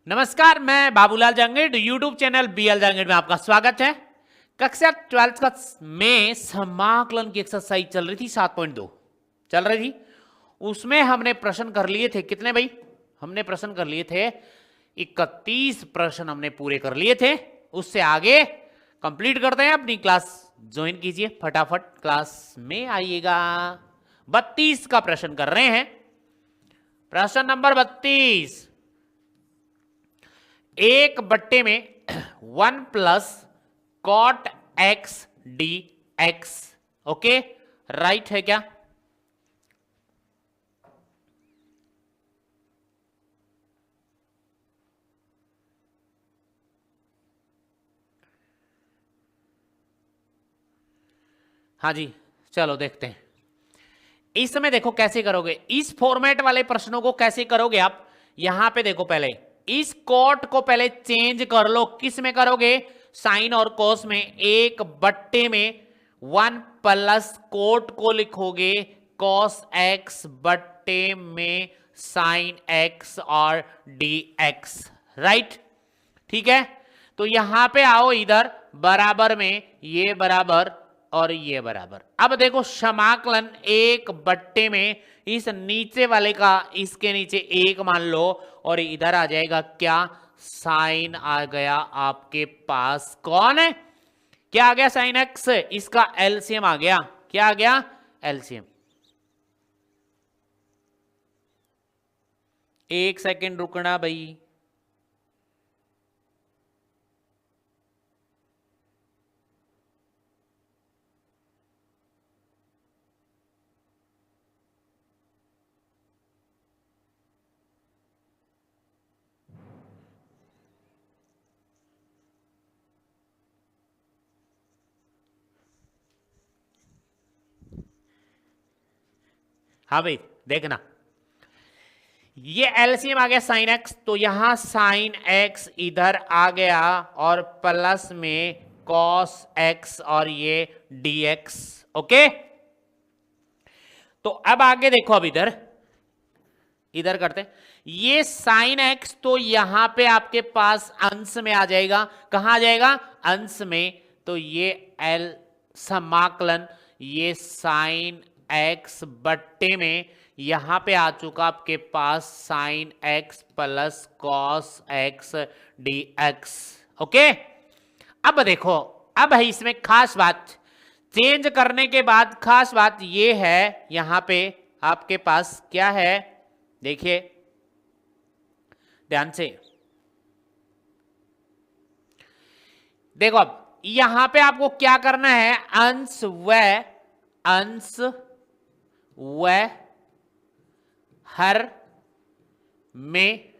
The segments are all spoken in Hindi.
नमस्कार, मैं Babulal Jangid, YouTube channel BL Jangid में आपका स्वागत है। कक्षा 12 का में समाकलन की एक्सरसाइज चल रही थी 7.2 चल रही थी। उसमें हमने प्रश्न कर लिए थे कितने भाई? हमने प्रश्न कर लिए थे 31 प्रश्न हमने पूरे कर लिए थे। उससे आगे कंप्लीट करते हैं। अपनी क्लास ज्वाइन कीजिए, फटाफट क्लास में आइएगा। 32 का प्रश्न कर रहे हैं। प्रश्न नंबर 32, एक बट्टे में 1 plus cot x d x. Okay, right है क्या? हाँ जी, चलो देखते हैं। इस समय देखो कैसे करोगे इस फॉर्मेट वाले प्रश्नों को। कैसे करोगे आप? यहां पे देखो, पहले इस कॉट को पहले चेंज कर लो। किस में करोगे? साइन और कोस में। एक बट्टे में 1 प्लस कोट को लिखोगे कॉस एक्स बट्टे में साइन एक्स और डी एक्स। राइट, ठीक है। तो यहां पे आओ, इधर बराबर में ये बराबर और ये बराबर। अब देखो समाकलन एक बट्टे में इस नीचे वाले का इसके नीचे एक मान लो और इधर आ जाएगा क्या? साइन आ गया आपके पास। कौन है? क्या आ गया? Sine x. इसका एलसीएम आ गया। क्या आ गया? एलसीएम। एक सेकंड रुकना भाई। हाँ भाई, देखना, ये एलसीएम आ गया साइन एक्स। तो यहां साइन एक्स इधर आ गया और प्लस में कॉस एक्स और ये डीएक्स। ओके, तो अब आगे देखो, अब इधर इधर करते हैं। ये साइन एक्स तो यहां पे आपके पास अंश में आ जाएगा। कहां आ जाएगा? अंश में। तो ये एल समाकलन ये साइन एक्स बट्टे में यहां पे आ चुका आपके पास sine x plus cos x d x. Okay, अब देखो, अब है इसमें खास बात। चेंज करने के बाद खास बात ये है, यहां पे आपके पास क्या है? देखिए ध्यान से देखो। अब यहां पे आपको क्या करना है? अंश व हर में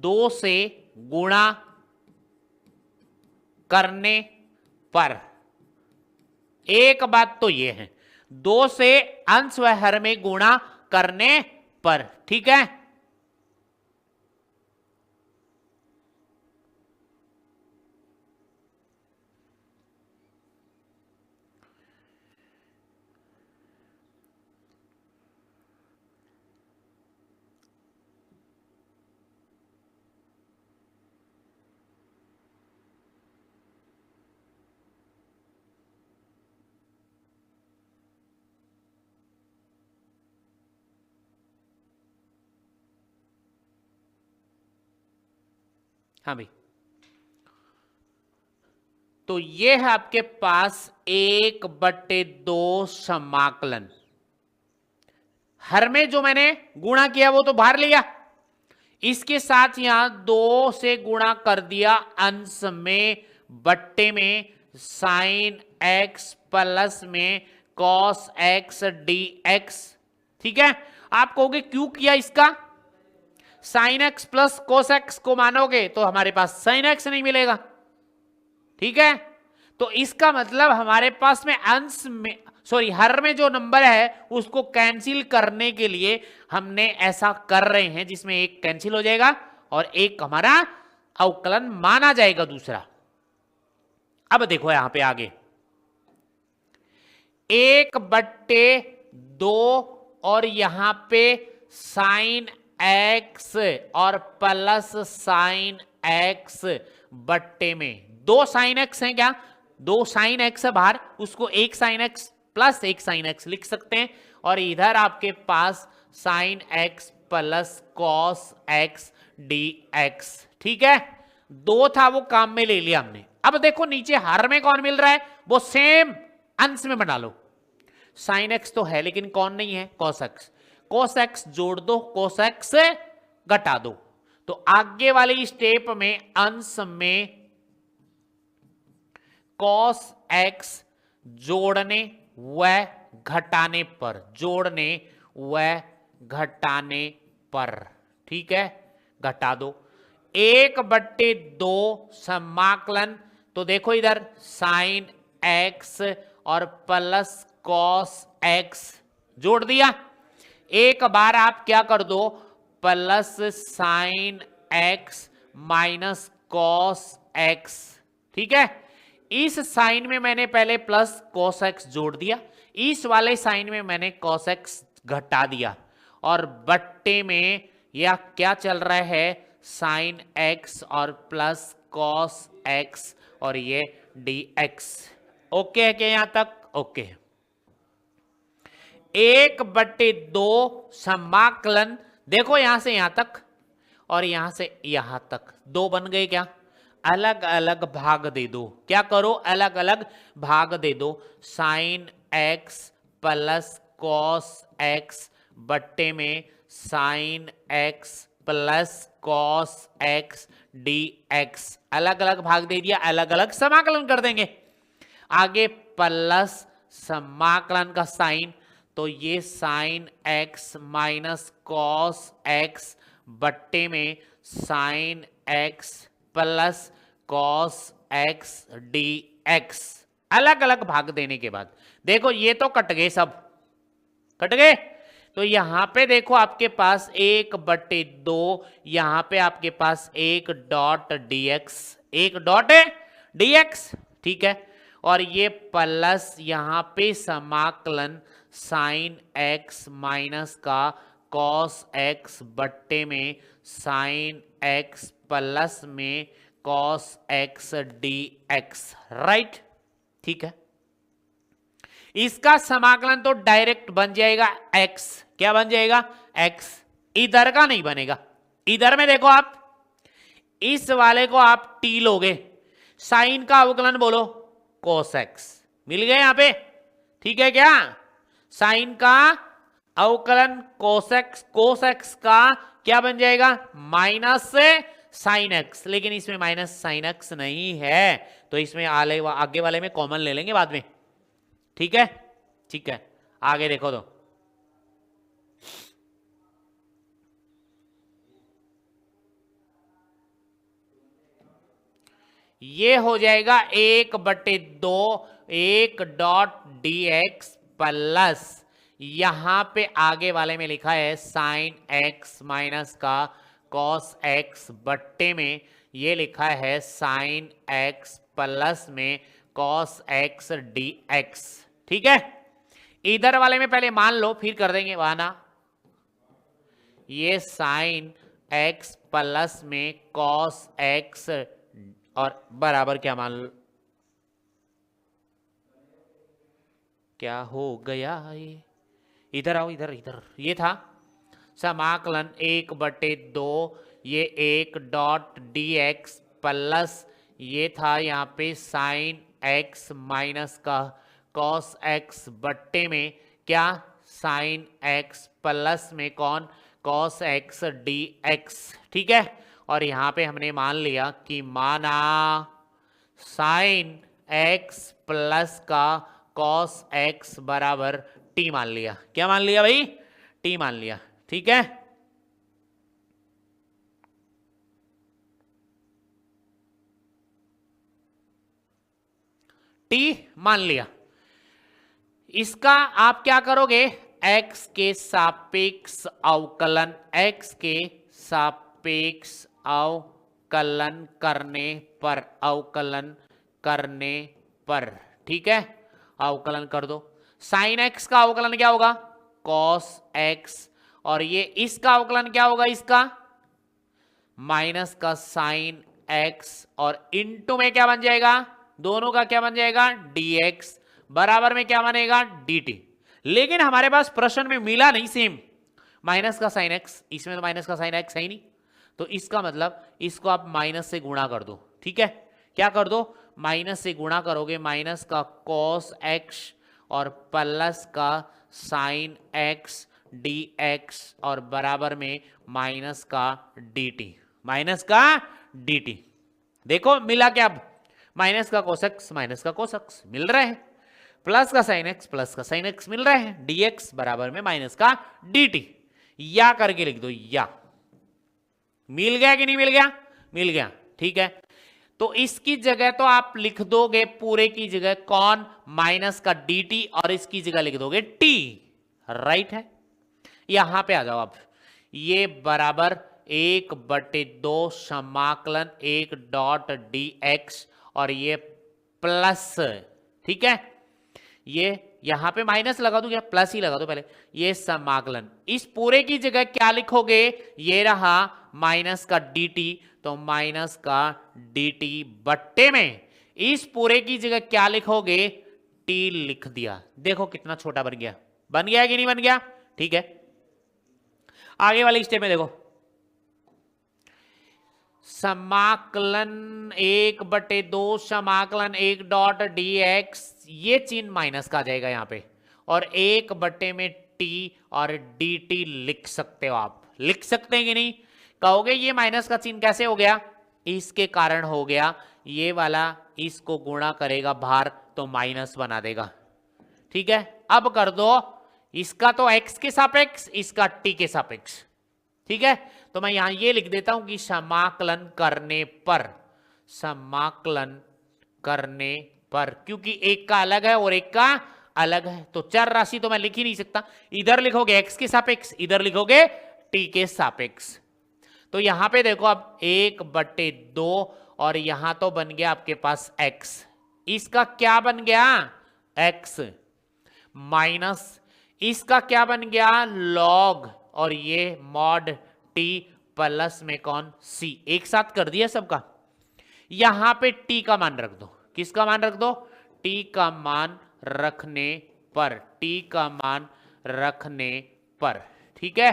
2 से गुणा करने पर। एक बात तो ये है, 2 से अंश व हर में गुणा करने पर। ठीक है, हाँ भाई। तो ये है आपके पास 1/2 समाकलन। हर में जो मैंने गुणा किया वो तो बाहर लिया, इसके साथ यहां 2 से गुणा कर दिया अंश में बट्टे में साइन एक्स प्लस में कॉस एक्स डी एक्स। ठीक है, आप कहोगे क्यों किया इसका? Sign x plus cos x को मानोगे तो हमारे पास साइन एक्स नहीं मिलेगा। ठीक है, तो इसका मतलब हमारे पास में अंश में हर में जो नंबर है उसको कैंसिल करने के लिए हमने ऐसा कर रहे हैं, जिसमें एक कैंसिल हो जाएगा और एक हमारा अवकलन माना जाएगा दूसरा। अब देखो यहां पे आगे 1/2 और यहां पे साइन एक्स और प्लस साइन एक्स बट्टे में, दो साइन एक्स है क्या, दो साइन एक्स है बाहर, उसको एक साइन एक्स प्लस एक साइन एक्स लिख सकते हैं, और इधर आपके पास sine x plus cos x d x. ठीक है, दो था वो काम में ले लिया हमने। अब देखो नीचे हर में कौन मिल रहा है, वो सेम अंश में बना लो। साइन एक्स तो है लेकिन कौन नहीं है, कॉस एक्स। कॉस एक्स जोड़ दो, कॉस एक्स घटा दो। तो आगे वाली स्टेप में अंश में कॉस एक्स जोड़ने व घटाने पर, जोड़ने व घटाने पर, ठीक है, घटा दो। 1/2 समाकलन, तो देखो इधर साइन एक्स और प्लस कॉस एक्स जोड़ दिया। एक बार आप क्या कर दो, plus sine x minus cos x. ठीक है, इस साइन में मैंने पहले प्लस कॉस एक्स जोड़ दिया, इस वाले साइन में मैंने कॉस एक्स घटा दिया, और बट्टे में यह क्या चल रहा है, साइन एक्स और प्लस कॉस एक्स और ये डी एक्स। ओके है क्या यहां तक, ओके। 1/2 समाकलन, देखो यहां से यहां तक और यहां से यहां तक, दो बन गए क्या, अलग अलग भाग दे दो। क्या करो, अलग अलग भाग दे दो। Sign x plus cos x बट्टे में sign x plus cos x d x, अलग अलग भाग दे दिया, अलग अलग समाकलन कर देंगे। आगे प्लस समाकलन का साइन, तो ये sine x minus cos x बट्टे में sign x plus cos x d x, अलग अलग भाग देने के बाद देखो ये तो कट गए, सब कट गए। तो यहां पे देखो आपके पास 1/2, यहां पे आपके पास 1 डॉट dx, 1 डॉट dx, ठीक है, और ये प्लस यहां पे समाकलन साइन एक्स माइनस का कॉस एक्स बट्टे में साइन एक्स प्लस में cos x d x, right. ठीक है, इसका समाकलन तो डायरेक्ट बन जाएगा x, क्या बन जाएगा x, इधर का नहीं बनेगा। इधर में देखो आप इस वाले को आप t लोगे, साइन का अवकलन बोलो cos x, मिल गए यहां पे, ठीक है क्या, साइन का अवकलन cos x का क्या बन जाएगा, माइनस साइन x, लेकिन इसमें माइनस साइन x नहीं है, तो इसमें आगे वाले में कॉमन ले लेंगे बाद में। ठीक है, ठीक है, आगे देखो तो ये हो जाएगा 1/2 1 डॉट dx प्लस यहां पे आगे वाले में लिखा है साइन एक्स माइनस का कॉस एक्स बट्टे में ये लिखा है साइन एक्स प्लस में कॉस एक्स डी एक्स। ठीक है, इधर वाले में पहले मान लो फिर कर देंगे वाना, ये साइन एक्स प्लस में कॉस एक्स और बराबर क्या मान लो, क्या हो गया ये, इधर आओ, इधर इधर, ये था समाकलन 1/2 ये 1 डॉट dx प्लस ये था यहाँ पे साइन एक्स माइनस का कॉस एक्स बट्टे में क्या, साइन एक्स प्लस में कौन, कॉस एक्स डी एक्स। ठीक है, और यहाँ पे हमने मान लिया कि माना साइन एक्स प्लस का कॉस एक्स बराबर टी मान लिया, क्या मान लिया भाई, टी मान लिया। ठीक है, टी मान लिया। इसका आप क्या करोगे, x के सापेक्ष अवकलन, x के सापेक्ष अवकलन करने पर, अवकलन करने पर, ठीक है, अवकलन कर दो। साइन x का अवकलन क्या होगा, cos x, और ये इसका अवकलन क्या होगा, इसका माइनस का साइन एक्स और इनटू में क्या बन जाएगा, दोनों का क्या बन जाएगा dx बराबर में क्या बनेगा dt। लेकिन हमारे पास प्रश्न में मिला नहीं सेम माइनस का साइन एक्स, इसमें तो माइनस का साइन एक्स है ही नहीं, तो इसका मतलब इसको आप माइनस से गुणा कर दो। ठीक है, क्या कर दो, माइनस से गुणा करोगे, माइनस का कॉस एक्स और प्लस का साइन एक्स dx और बराबर में माइनस का dt, माइनस का dt। देखो मिला क्या, अब माइनस का कोसेक्स माइनस का कोसेक्स मिल रहा है, प्लस का साइन एक्स प्लस का साइन एक्स मिल रहा है, dx बराबर में माइनस का dt। या करके लिख दो, या मिल गया कि नहीं मिल गया, मिल गया। ठीक है, तो इसकी जगह तो आप लिख दोगे पूरे की जगह कौन, माइनस का dt और इसकी जगह लिख दोगे t, राइट है। यहां पे आ जाओ आप, ये बराबर 1/2 समाकलन 1 डॉट dx और ये प्लस, ठीक है, ये यहां पे माइनस लगा दो, क्या प्लस ही लगा दो पहले, ये समाकलन, इस पूरे की जगह क्या लिखोगे, ये रहा माइनस का dt, तो माइनस का dt बट्टे में इस पूरे की जगह क्या लिखोगे, t लिख दिया। देखो कितना छोटा बन गया, बन गया कि नहीं बन गया। ठीक है, आगे वाले स्टेप में देखो, समाकलन 1/2 समाकलन 1 डॉट dx, ये चिन्ह माइनस का आ जाएगा यहां पे, और 1 में t और dt लिख सकते हो आप, लिख सकते हैं कि नहीं, कहोगे ये माइनस का चिन्ह कैसे हो गया, इसके कारण हो गया, ये वाला इसको गुणा करेगा बाहर तो माइनस बना देगा। ठीक है, अब कर दो इसका तो x के सापेक्ष, इसका t के सापेक्ष। ठीक है, तो मैं यहां ये लिख देता हूं कि समाकलन करने पर, समाकलन करने पर, क्योंकि एक का अलग है और एक का अलग है, तो चर राशि तो मैं लिख ही नहीं सकता, इधर लिखोगे x के सापेक्ष, इधर लिखोगे t के सापेक्ष। तो यहां पे देखो अब 1/2 और यहां तो बन गया आपके पास x, इसका क्या बन गया x, माइनस इसका क्या बन गया log, और ये मॉड t प्लस में कौन c, एक साथ कर दिया सबका। यहां पे t का मान रख दो, किसका मान रख दो, t का मान रखने पर, t का मान रखने पर। ठीक है,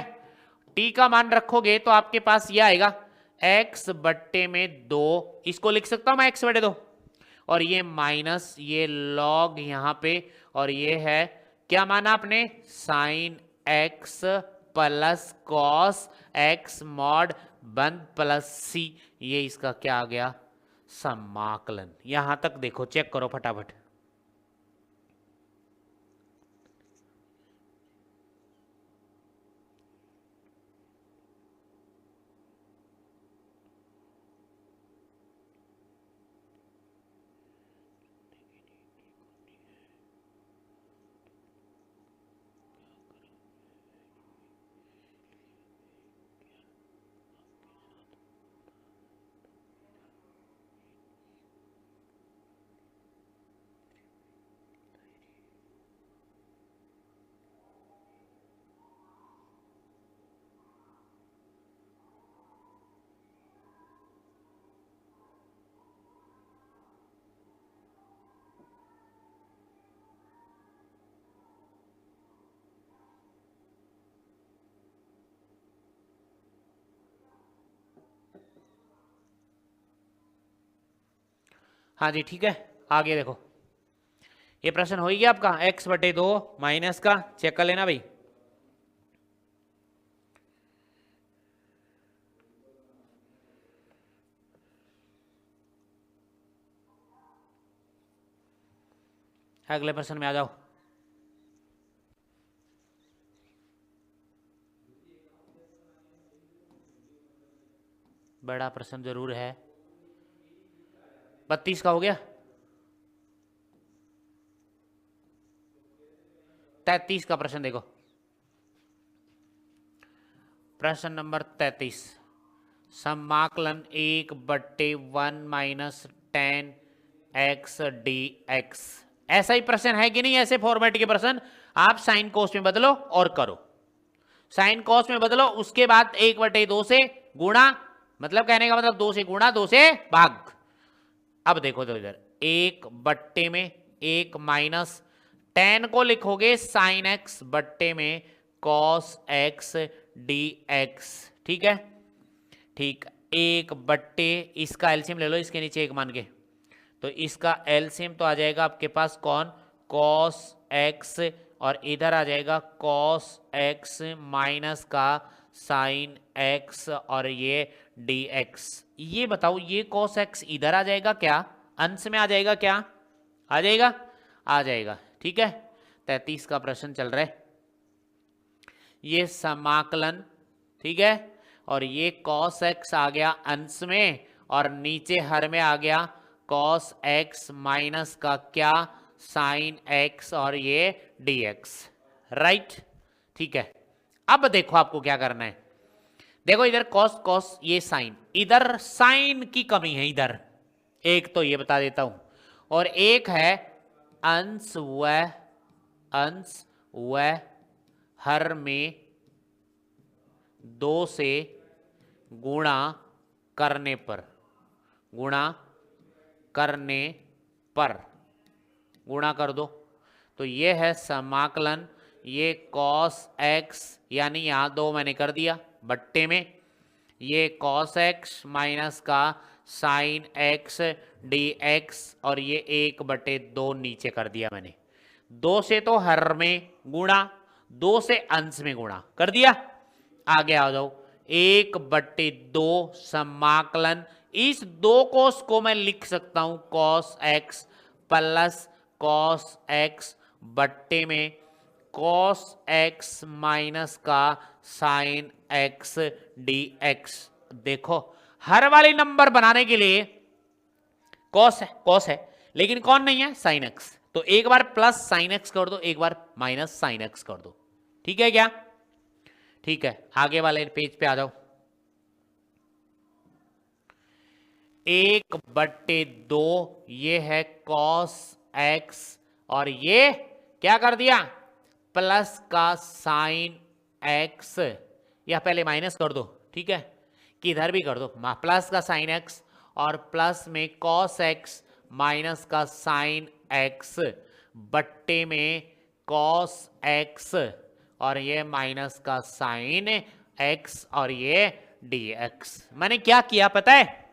t का मान रखोगे तो आपके पास ये आएगा x बट्टे में 2, इसको लिख सकता हूं मैं x/2, और ये माइनस ये log यहां पे, और ये है क्या माना आपने, sine x plus cos x mod 1 plus c, ये इसका क्या आ गया समाकलन। यहां तक देखो, चेक करो फटाफट। हाँ जी, ठीक है, आगे देखो, ये प्रश्न हो ही गया आपका, x/2 माइनस का, चेक कर लेना भाई। अगले प्रश्न में आ जाओ। बड़ा प्रश्न जरूर है, 32 का हो गया, 33 का प्रश्न देखो, प्रश्न नंबर 33, समाकलन 1/1 माइनस 10x dx। ऐसा ही प्रश्न है कि नहीं, ऐसे फॉर्मेट के प्रश्न आप साइन कोस में बदलो और करो। साइन कॉस में बदलो, उसके बाद 1/2 से गुणा, मतलब कहने का मतलब 2 से गुणा 2 से भाग। अब देखो तो इधर 1 में 1 माइनस tan को लिखोगे साइन एक्स बट्टे में कॉस एक्स डी एक्स। ठीक है, ठीक, 1/, इसका एलसीएम ले लो, इसके नीचे 1 मान के, तो इसका एलसीएम तो आ जाएगा आपके पास कौन, कॉस एक्स, और इधर आ जाएगा कॉस एक्स माइनस का साइन एक्स और ये डी एक्स। ये बताओ ये कॉस एक्स इधर आ जाएगा क्या, अंश में आ जाएगा क्या, आ जाएगा, आ जाएगा। ठीक है, 33 का प्रश्न चल रहा है। ये समाकलन, ठीक है, और ये कॉस एक्स आ गया अंश में और नीचे हर में आ गया कॉस एक्स माइनस का क्या, साइन एक्स और ये डी एक्स। राइट, ठीक है। अब देखो आपको क्या करना है, देखो इधर कॉस कॉस, ये साइन, इधर साइन की कमी है इधर, एक तो ये बता देता हूं, और एक है अंश व हर में 2 से गुणा करने पर, गुणा करने पर, गुणा कर दो, तो ये है समाकलन, ये कॉस एक्स यानी यहाँ 2 मैंने कर दिया बट्टे में, ये कॉस एक्स माइनस का साइन एक्स डी एक्स, और ये 1/2 नीचे कर दिया मैंने, 2 से तो हर में गुणा, 2 से अंश में गुणा कर दिया। आगे आ जाओ, 1/2 समाकलन, इस 2 कोस को मैं लिख सकता हूं cos x plus cos x बट्टे में कॉस एक्स माइनस का साइन एक्स डी एक्स। देखो हर वाले नंबर बनाने के लिए कॉस है लेकिन कौन नहीं है, साइन एक्स, तो एक बार प्लस साइन एक्स कर दो, एक बार माइनस साइन एक्स कर दो। ठीक है क्या, ठीक है, आगे वाले पेज पे आ जाओ। 1/2 ये है कॉस एक्स और ये क्या कर दिया, प्लस का साइन एक्स, या पहले माइनस कर दो, ठीक है, कि इधर भी कर दो, प्लस का साइन एक्स और प्लस में कॉस एक्स माइनस का साइन एक्स बट्टे में कॉस एक्स और ये माइनस का साइन एक्स और ये डी एक्स। मैंने क्या किया पता है,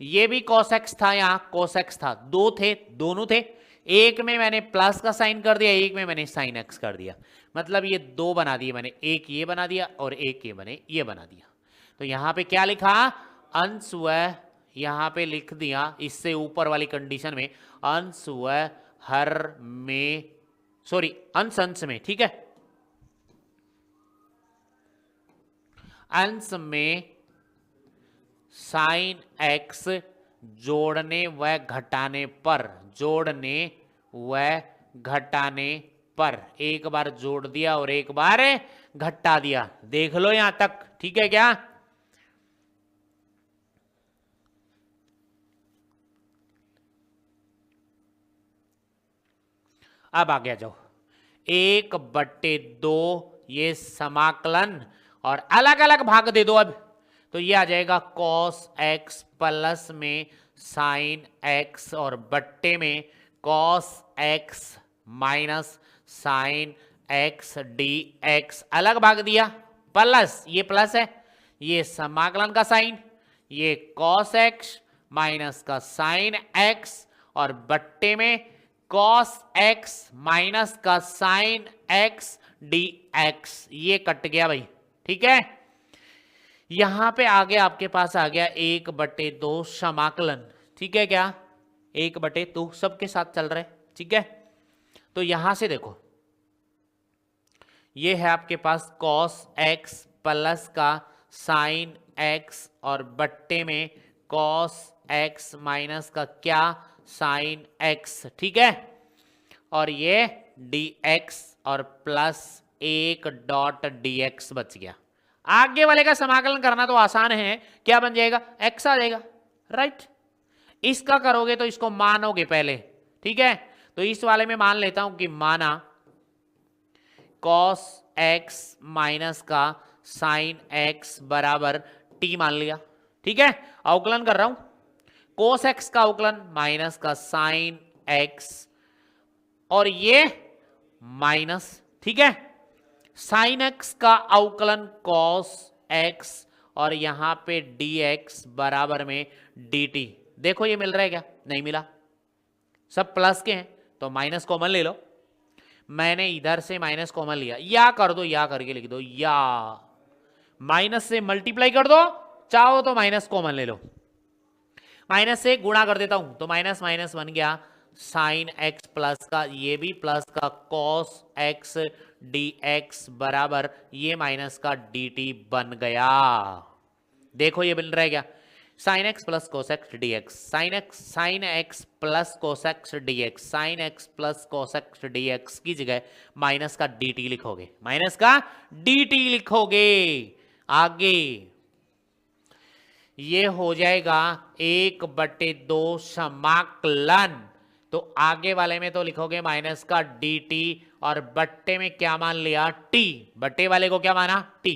ये भी cos x था, यहां cos x था, 2 थे, दोनों थे, एक में मैंने प्लस का साइन कर दिया, एक में मैंने साइन x कर दिया, मतलब ये 2 बना दिए मैंने, एक ये बना दिया और एक ये बना दिया। तो यहां पे क्या लिखा, अंश व, यहां पे लिख दिया इससे ऊपर वाली कंडीशन में अंश व हर में, सॉरी अंश अंश में, ठीक है, अंश में साइन एक्स जोड़ने व घटाने पर, जोड़ने व घटाने पर, एक बार जोड़ दिया और एक बार घटा दिया, देख लो यहां तक, ठीक है क्या। अब आगे आ जाओ, 1/2 ये समाकलन और अलग अलग भाग दे दो अब, तो ये आ जाएगा cos x प्लस में साइन x और बट्टे में cos x minus sine x dx, अलग भाग दिया, प्लस ये प्लस है, ये समाकलन का साइन, ये cos x माइनस का साइन x और बट्टे में cos x माइनस का साइन x dx, ये कट गया भाई, ठीक है। यहां पे आगे आपके पास आ गया 1/2 समाकलन, ठीक है क्या, 1/2 सबके साथ चल रहे, ठीक है। तो यहां से देखो ये है आपके पास cos x प्लस का साइन x और बट्टे में cos x माइनस का क्या, साइन x, ठीक है, और ये dx और प्लस 1.dx बच गया। आगे वाले का समाकलन करना तो आसान है, क्या बन जाएगा, x आ जाएगा, राइट। इसका करोगे तो इसको मानोगे पहले, ठीक है, तो इस वाले में मान लेता हूं कि माना cos एक्स माइनस का साइन एक्स बराबर टी मान लिया। ठीक है, अवकलन कर रहा हूं, कोस एक्स का अवकलन माइनस का साइन एक्स और ये माइनस, ठीक है, साइन एक्स का अवकलन कॉस एक्स और यहां पे dx बराबर में dt। देखो ये मिल रहा है क्या? नहीं मिला, सब प्लस के हैं तो माइनस कॉमन ले लो। मैंने इधर से माइनस कॉमन लिया, या कर दो, या करके लिख दो, या माइनस से मल्टीप्लाई कर दो, चाहो तो माइनस कॉमन ले लो। माइनस से गुणा कर देता हूं तो माइनस माइनस बन गया साइन एक्स प्लस का, ये भी प्लस का कॉस एक्स dx बराबर ये माइनस का dt बन गया। देखो ये मिल रहा है क्या? Sign x plus cos x dx, sign x plus cos x dx, sign x plus cos x dx की जगह माइनस का dt लिखोगे, माइनस का dt लिखोगे। आगे ये हो जाएगा 1/2 समाकलन, तो आगे वाले में तो लिखोगे माइनस का dt और बट्टे में क्या मान लिया? t, बट्टे वाले को क्या माना? t,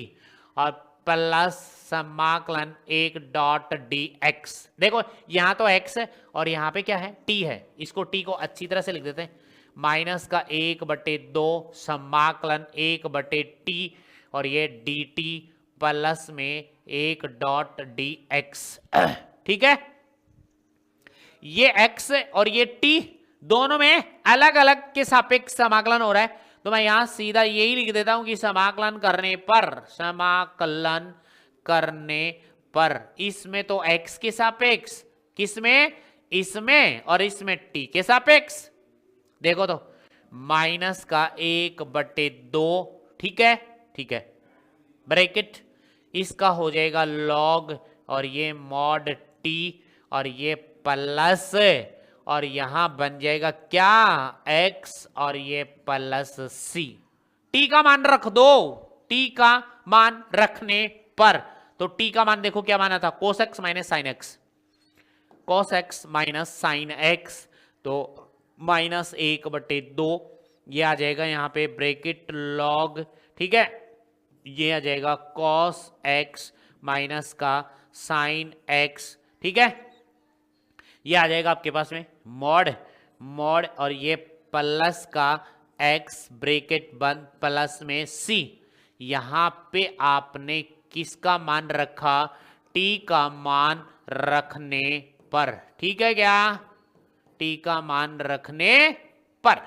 और प्लस समाकलन 1.dx। देखो यहां तो x है और यहां पे क्या है? t है, इसको t को अच्छी तरह से लिख देते हैं, माइनस का 1/2 समाकलन 1/t और ये dt प्लस में 1.dx। ठीक है, ये x और ये t दोनों में अलग अलग के सापेक्ष समाकलन हो रहा है, तो मैं यहां सीधा यही लिख देता हूं कि समाकलन करने पर इसमें तो x के सापेक्ष, किसमें? इसमें, और इसमें t के सापेक्ष। देखो तो माइनस का 1/2, ठीक है, ठीक है, ब्रैकेट इसका हो जाएगा लॉग और ये मॉड t और ये प्लस, और यहां बन जाएगा क्या? x और ये प्लस c। t का मान रख दो, t का मान रखने पर, तो t का मान देखो क्या माना था? cos x minus sine x, cos x minus sine x, तो माइनस 1/2 ये आ जाएगा यहाँ पे ब्रैकेट लॉग, ठीक है, ये आ जाएगा cos x माइनस का साइन x, ठीक है, ये आ जाएगा आपके पास में मॉड और ये प्लस का x ब्रैकेट बंद प्लस में c। यहां पे आपने किसका मान रखा? t का मान रखने पर, ठीक है क्या? t का मान रखने पर,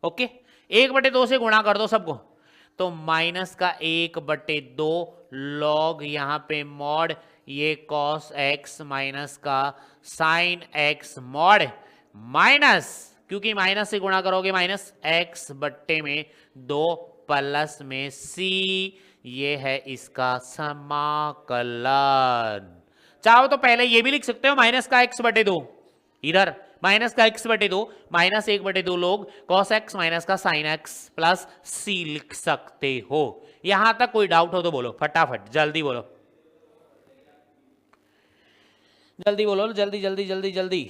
ओके। 1/2 से गुणा कर दो सबको, तो माइनस का 1/2 लॉग यहां पे मॉड ये cos x माइनस का साइन x मॉड माइनस, क्योंकि माइनस से गुणा करोगे माइनस x बट्टे में 2 प्लस में c, ये है इसका समाकलन। चाहो तो पहले ये भी लिख सकते हो माइनस का x/2, इधर माइनस का x/2 माइनस 1/2 लोग cos x माइनस का साइन x प्लस c लिख सकते हो। यहां तक कोई डाउट हो तो बोलो फटाफट, जल्दी बोलो, जल्दी बोलो, जल्दी जल्दी जल्दी जल्दी।